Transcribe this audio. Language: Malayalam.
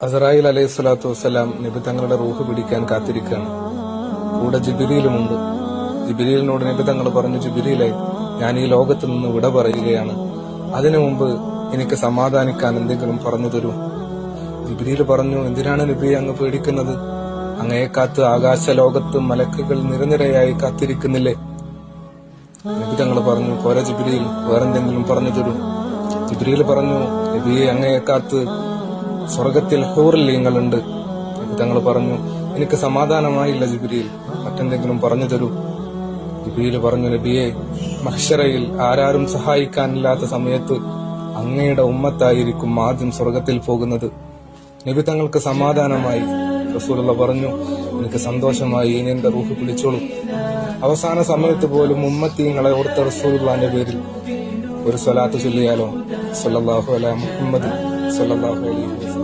അസ്റായിൽ അലൈഹി സ്വലാത്തു വസ്സലാം നബി തങ്ങളുടെ റൂഹ് പിടിക്കാൻ കാത്തിരിക്കുകയാണ്. കൂടെ ജിബ്രീലുമുണ്ട്. ജിബ്രീലിനോട് നബി തങ്ങൾ പറഞ്ഞു, ജിബ്രീലെ, ഞാൻ ഈ ലോകത്ത് നിന്ന് വിട പറയുകയാണ്. അതിനു മുമ്പ് എനിക്ക് സമാധാനിക്കാൻ എന്തെങ്കിലും പറഞ്ഞു തരൂ. ജിബ്രീൽ പറഞ്ഞു, എന്തിനാണ് നബി അങ്ങ് പേടിക്കുന്നത്? അങ്ങയെ കാത്ത് ആകാശ ലോകത്ത് മലക്കുകൾ നിരനിരയായി കാത്തിരിക്കുന്നില്ലേ? നബി തങ്ങൾ പറഞ്ഞു, പോരാ ജിബ്രീൽ, വേറെന്തെങ്കിലും പറഞ്ഞു തരൂ. ജിബ്രീൽ പറഞ്ഞു, നബിയെ, അങ്ങയെ കാത്ത് സ്വർഗത്തിൽ ഹൂറില്ലീങ്ങളുണ്ട്. തങ്ങൾ പറഞ്ഞു, എനിക്ക് സമാധാനമായില്ല ജിബ്രീൽ, മറ്റെന്തെങ്കിലും പറഞ്ഞു തരൂ. ജിബ്രീൽ പറഞ്ഞു, നബിയെ, മഹ്ശറയിൽ ആരാരും സഹായിക്കാനില്ലാത്ത സമയത്ത് അങ്ങയുടെ ഉമ്മത്തായിരിക്കും ആദ്യം സ്വർഗത്തിൽ പോകുന്നത്. നബി തങ്ങൾക്ക് സമാധാനമായി. റസൂലുള്ള പറഞ്ഞു, എനിക്ക് സന്തോഷമായി, ഇനി എന്റെ റൂഹ് പിടിച്ചോളൂ. അവസാന സമയത്ത് പോലും ഉമ്മത്തീങ്ങളെ ഓർത്ത റസൂലുള്ളാന്റെ പേരിൽ ഒരു സ്വലാത്ത് ചൊല്ലിയാലോ? സല്ലല്ലാഹു അലാ മുഹമ്മദ് സല്ലല്ലാഹു അലൈഹി വസല്ലം.